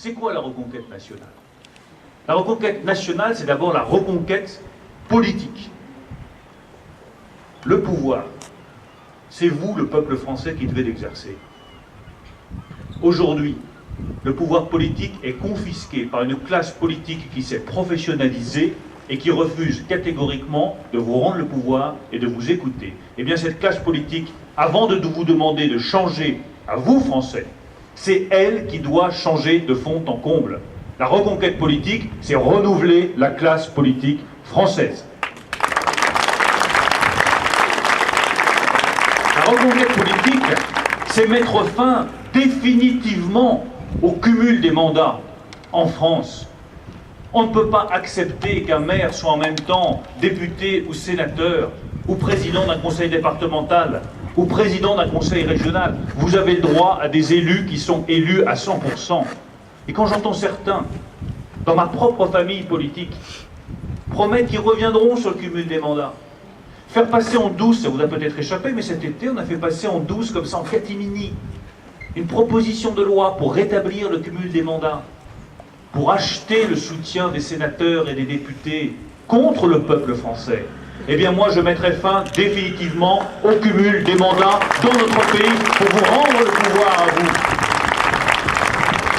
C'est quoi la reconquête nationale? La reconquête nationale, c'est d'abord la reconquête politique. Le pouvoir, c'est vous, le peuple français, qui devez l'exercer. Aujourd'hui, le pouvoir politique est confisqué par une classe politique qui s'est professionnalisée et qui refuse catégoriquement de vous rendre le pouvoir et de vous écouter. Eh bien, cette classe politique, avant de vous demander de changer à vous, Français, c'est elle qui doit changer de fond en comble. La reconquête politique, c'est renouveler la classe politique française. La reconquête politique, c'est mettre fin définitivement au cumul des mandats en France. On ne peut pas accepter qu'un maire soit en même temps député ou sénateur, ou président d'un conseil départemental, ou président d'un conseil régional. Vous avez le droit à des élus qui sont élus à 100%. Et quand j'entends certains, dans ma propre famille politique, promettre qu'ils reviendront sur le cumul des mandats, faire passer en douce, ça vous a peut-être échappé, mais cet été, on a fait passer en douce, comme ça, en catimini, une proposition de loi pour rétablir le cumul des mandats, pour acheter le soutien des sénateurs et des députés contre le peuple français. Eh bien moi, je mettrai fin définitivement au cumul des mandats dans notre pays pour vous rendre le pouvoir à vous.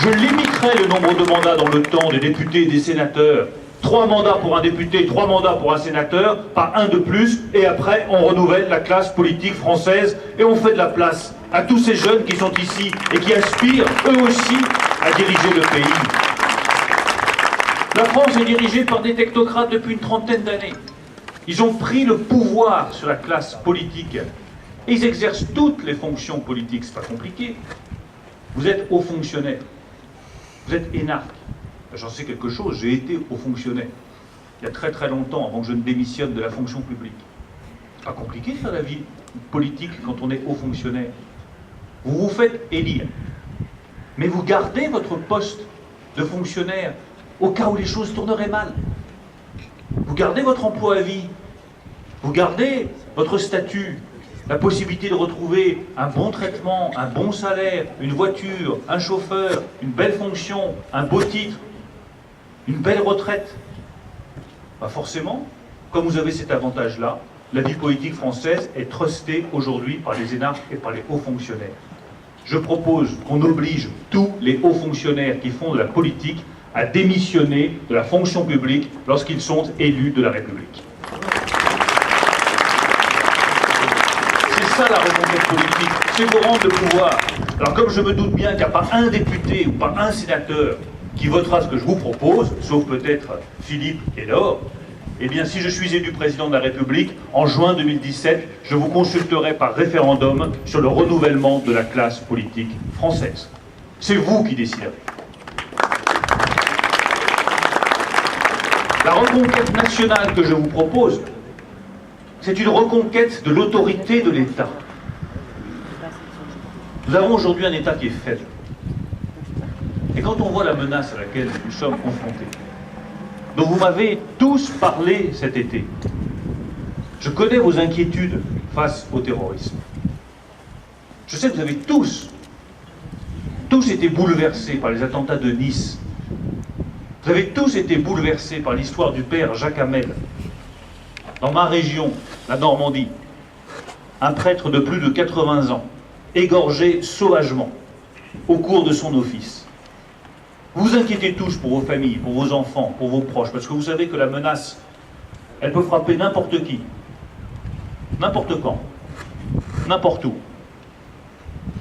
Je limiterai le nombre de mandats dans le temps des députés et des sénateurs. 3 mandats pour un député, 3 mandats pour un sénateur, pas un de plus, et après on renouvelle la classe politique française et on fait de la place à tous ces jeunes qui sont ici et qui aspirent eux aussi à diriger le pays. La France est dirigée par des technocrates depuis une trentaine d'années. Ils ont pris le pouvoir sur la classe politique et ils exercent toutes les fonctions politiques. C'est pas compliqué. Vous êtes haut fonctionnaire, vous êtes énarque. J'en sais quelque chose, j'ai été haut fonctionnaire il y a très très longtemps, avant que je ne démissionne de la fonction publique. C'est pas compliqué de faire la vie politique quand on est haut fonctionnaire. Vous vous faites élire, mais vous gardez votre poste de fonctionnaire au cas où les choses tourneraient mal. Vous gardez votre emploi à vie, vous gardez votre statut, la possibilité de retrouver un bon traitement, un bon salaire, une voiture, un chauffeur, une belle fonction, un beau titre, une belle retraite. Bah forcément, comme vous avez cet avantage-là, la vie politique française est trustée aujourd'hui par les énarques et par les hauts fonctionnaires. Je propose qu'on oblige tous les hauts fonctionnaires qui font de la politique à démissionner de la fonction publique lorsqu'ils sont élus de la République. C'est ça la reconquête politique, c'est vous rendre le pouvoir. Alors comme je me doute bien qu'il n'y a pas un député ou pas un sénateur qui votera ce que je vous propose, sauf peut-être Philippe et Laure, eh bien si je suis élu président de la République, en juin 2017, je vous consulterai par référendum sur le renouvellement de la classe politique française. C'est vous qui déciderez. La reconquête nationale que je vous propose, c'est une reconquête de l'autorité de l'État. Nous avons aujourd'hui un État qui est faible. Et quand on voit la menace à laquelle nous sommes confrontés, dont vous m'avez tous parlé cet été, je connais vos inquiétudes face au terrorisme. Je sais que vous avez tous été bouleversés par les attentats de Nice. Vous avez tous été bouleversés par l'histoire du père Jacques Hamel. Dans ma région, la Normandie, un prêtre de plus de 80 ans, égorgé sauvagement au cours de son office. Vous vous inquiétez tous pour vos familles, pour vos enfants, pour vos proches, parce que vous savez que la menace, elle peut frapper n'importe qui, n'importe quand, n'importe où.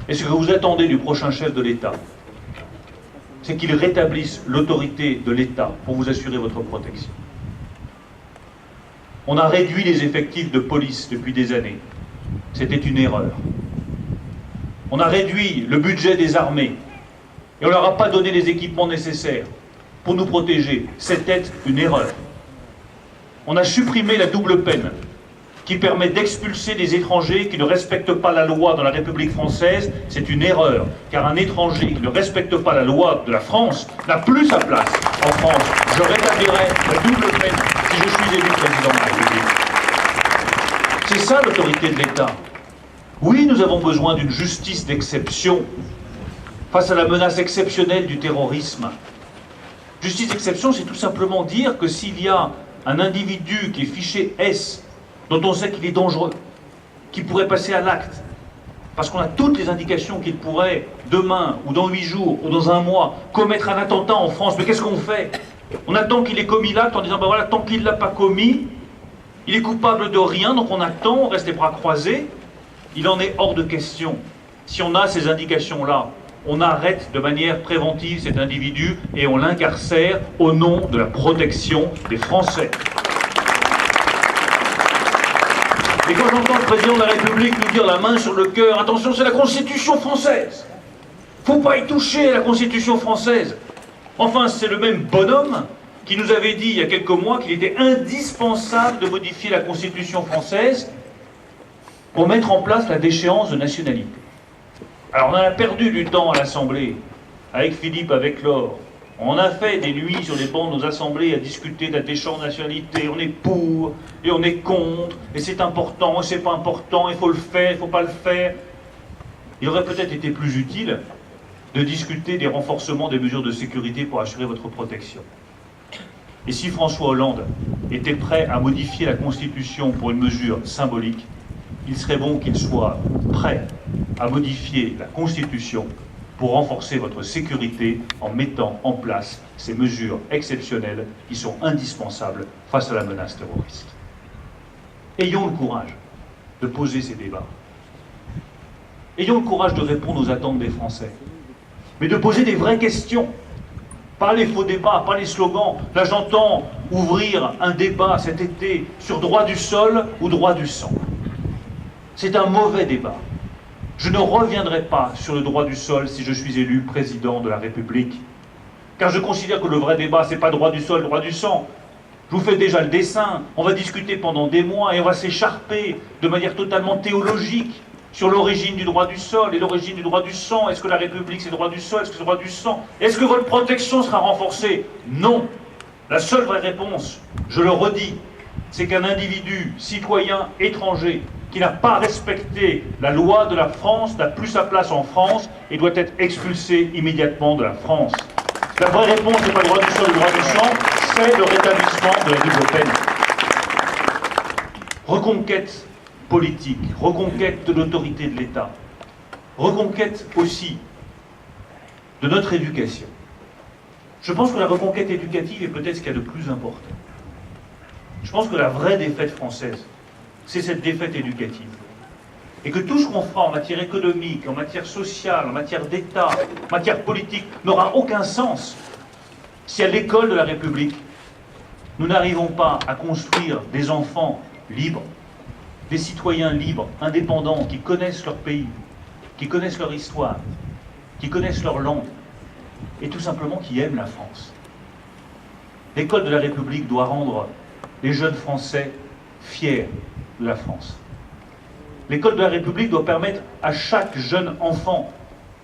Et ce que vous attendez du prochain chef de l'État, c'est qu'il rétablisse l'autorité de l'État pour vous assurer votre protection. On a réduit les effectifs de police depuis des années. C'était une erreur. On a réduit le budget des armées et on ne leur a pas donné les équipements nécessaires pour nous protéger. C'était une erreur. On a supprimé la double peine qui permet d'expulser des étrangers qui ne respectent pas la loi dans la République française. C'est une erreur, car un étranger qui ne respecte pas la loi de la France n'a plus sa place en France. Je rétablirai la double peine si je suis élu président de la République. C'est ça l'autorité de l'État. Oui, nous avons besoin d'une justice d'exception. face à la menace exceptionnelle du terrorisme. Justice d'exception, c'est tout simplement dire que s'il y a un individu qui est fiché S, dont on sait qu'il est dangereux, qui pourrait passer à l'acte, parce qu'on a toutes les indications qu'il pourrait, demain, ou dans 8 jours, ou dans un mois, commettre un attentat en France, mais qu'est-ce qu'on fait? On attend qu'il ait commis l'acte en disant, ben voilà, tant qu'il ne l'a pas commis, il est coupable de rien, donc on attend, on reste les bras croisés. Il en est hors de question. Si on a ces indications-là, on arrête de manière préventive cet individu et on l'incarcère au nom de la protection des Français. Et quand j'entends le président de la République nous dire la main sur le cœur, attention, c'est la Constitution française. Faut pas y toucher à la Constitution française. Enfin, c'est le même bonhomme qui nous avait dit il y a quelques mois qu'il était indispensable de modifier la Constitution française pour mettre en place la déchéance de nationalité. Alors on a perdu du temps à l'Assemblée, avec Philippe, avec Laure. On a fait des nuits sur les bancs de nos assemblées à discuter de la déchéance de nationalité. On est pour, et on est contre, et c'est important, et c'est pas important, il faut le faire, il faut pas le faire. Il aurait peut-être été plus utile de discuter des renforcements des mesures de sécurité pour assurer votre protection. Et si François Hollande était prêt à modifier la Constitution pour une mesure symbolique, il serait bon qu'il soit prêt à modifier la Constitution pour renforcer votre sécurité en mettant en place ces mesures exceptionnelles qui sont indispensables face à la menace terroriste. Ayons le courage de poser ces débats. Ayons le courage de répondre aux attentes des Français. Mais de poser des vraies questions. Pas les faux débats, pas les slogans. Là, j'entends ouvrir un débat cet été sur droit du sol ou droit du sang. C'est un mauvais débat. Je ne reviendrai pas sur le droit du sol si je suis élu président de la République. Car je considère que le vrai débat, c'est pas droit du sol, droit du sang. Je vous fais déjà le dessin. On va discuter pendant des mois et on va s'écharper de manière totalement théologique sur l'origine du droit du sol et l'origine du droit du sang. Est-ce que la République c'est le droit du sol? Est-ce que c'est le droit du sang? Est-ce que votre protection sera renforcée? Non. La seule vraie réponse, je le redis, c'est qu'un individu, citoyen, étranger, qui n'a pas respecté la loi de la France, n'a plus sa place en France et doit être expulsé immédiatement de la France. La vraie réponse n'est pas le droit du sol, le droit du sang, c'est le rétablissement de la double peine. Reconquête politique, reconquête de l'autorité de l'État, reconquête aussi de notre éducation. Je pense que la reconquête éducative est peut-être ce qu'il y a de plus important. Je pense que la vraie défaite française, c'est cette défaite éducative. Et que tout ce qu'on fera en matière économique, en matière sociale, en matière d'État, en matière politique, n'aura aucun sens si à l'école de la République, nous n'arrivons pas à construire des enfants libres, des citoyens libres, indépendants, qui connaissent leur pays, qui connaissent leur histoire, qui connaissent leur langue, et tout simplement qui aiment la France. L'école de la République doit rendre les jeunes Français fiers de la France. L'école de la République doit permettre à chaque jeune enfant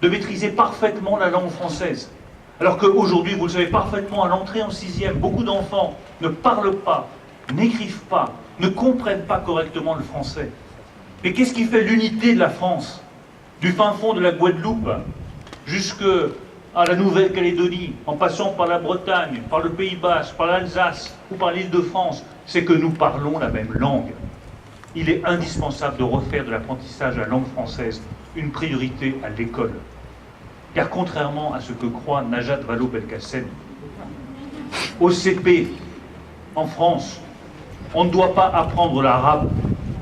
de maîtriser parfaitement la langue française. Alors qu'aujourd'hui, vous le savez parfaitement, à l'entrée en 6e, beaucoup d'enfants ne parlent pas, n'écrivent pas, ne comprennent pas correctement le français. Mais qu'est-ce qui fait l'unité de la France? Du fin fond de la Guadeloupe jusqu'à la Nouvelle-Calédonie, en passant par la Bretagne, par le Pays Basque, par l'Alsace ou par l'Île-de-France, c'est que nous parlons la même langue. Il est indispensable de refaire de l'apprentissage de la langue française une priorité à l'école. Car contrairement à ce que croit Najat Vallaud-Belkacem, au CP, en France, on ne doit pas apprendre l'arabe,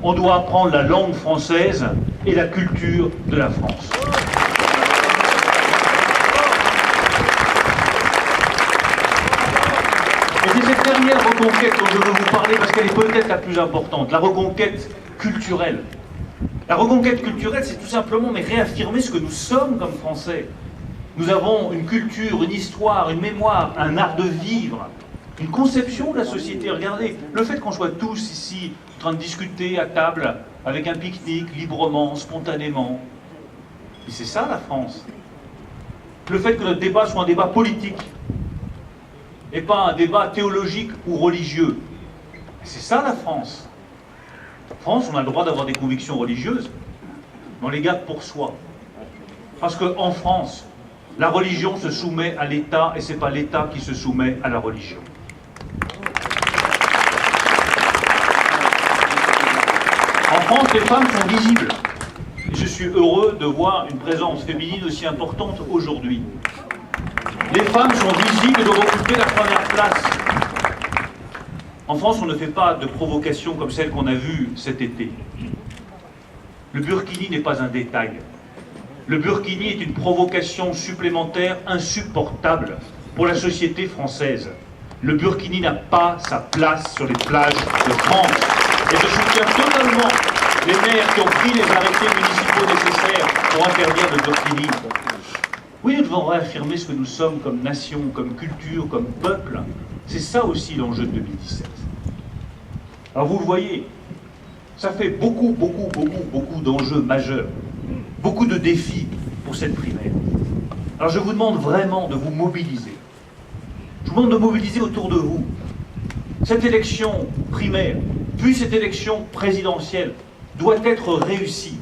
on doit apprendre la langue française et la culture de la France. Et c'est cette dernière reconquête dont je veux vous parler parce qu'elle est peut-être la plus importante, la reconquête culturelle. La reconquête culturelle, c'est tout simplement réaffirmer ce que nous sommes comme Français. Nous avons une culture, une histoire, une mémoire, un art de vivre, une conception de la société. Regardez, le fait qu'on soit tous ici en train de discuter à table, avec un pique-nique, librement, spontanément, et c'est ça la France. Le fait que notre débat soit un débat politique, et pas un débat théologique ou religieux, c'est ça la France. En France, on a le droit d'avoir des convictions religieuses, mais on les garde pour soi. Parce qu'en France, La religion se soumet à l'État et ce n'est pas l'État qui se soumet à la religion. En France, les femmes sont visibles. Et je suis heureux de voir une présence féminine aussi importante aujourd'hui. Les femmes sont visibles et doivent occuper la première place. En France, on ne fait pas de provocations comme celle qu'on a vue cet été. Le burkini n'est pas un détail. Le burkini est une provocation supplémentaire insupportable pour la société française. Le burkini n'a pas sa place sur les plages de France. Et je soutiens totalement les maires qui ont pris les arrêtés municipaux nécessaires pour interdire le burkini. Oui, nous devons réaffirmer ce que nous sommes comme nation, comme culture, comme peuple. C'est ça aussi l'enjeu de 2017. Alors vous le voyez, ça fait beaucoup d'enjeux majeurs, beaucoup de défis pour cette primaire. Alors je vous demande vraiment de vous mobiliser. Je vous demande de mobiliser autour de vous. Cette élection primaire, puis cette élection présidentielle, doit être réussie.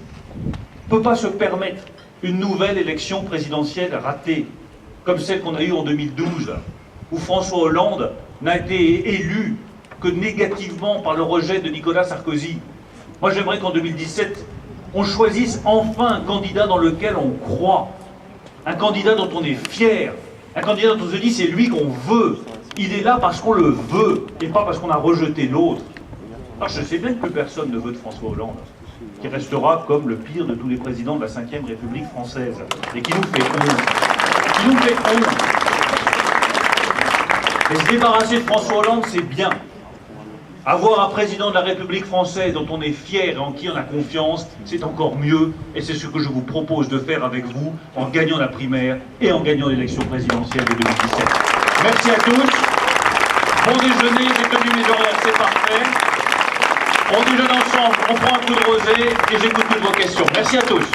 On ne peut pas se permettre une nouvelle élection présidentielle ratée, comme celle qu'on a eue en 2012, où François Hollande n'a été élu que négativement par le rejet de Nicolas Sarkozy. Moi, j'aimerais qu'en 2017, on choisisse enfin un candidat dans lequel on croit, un candidat dont on est fier, un candidat dont on se dit c'est lui qu'on veut. Il est là parce qu'on le veut et pas parce qu'on a rejeté l'autre. Alors je sais bien que plus personne ne veut de François Hollande, qui restera comme le pire de tous les présidents de la Ve République française, et qui nous fait honte. Qui nous fait honte. Mais se débarrasser de François Hollande, c'est bien. Avoir un président de la République française dont on est fier et en qui on a confiance, c'est encore mieux. Et c'est ce que je vous propose de faire avec vous, en gagnant la primaire et en gagnant l'élection présidentielle de 2017. Merci à tous. Bon déjeuner, j'ai tenu mes horaires, c'est parfait. On déjeune ensemble, on prend un coup de rosé et j'écoute toutes vos questions. Merci à tous.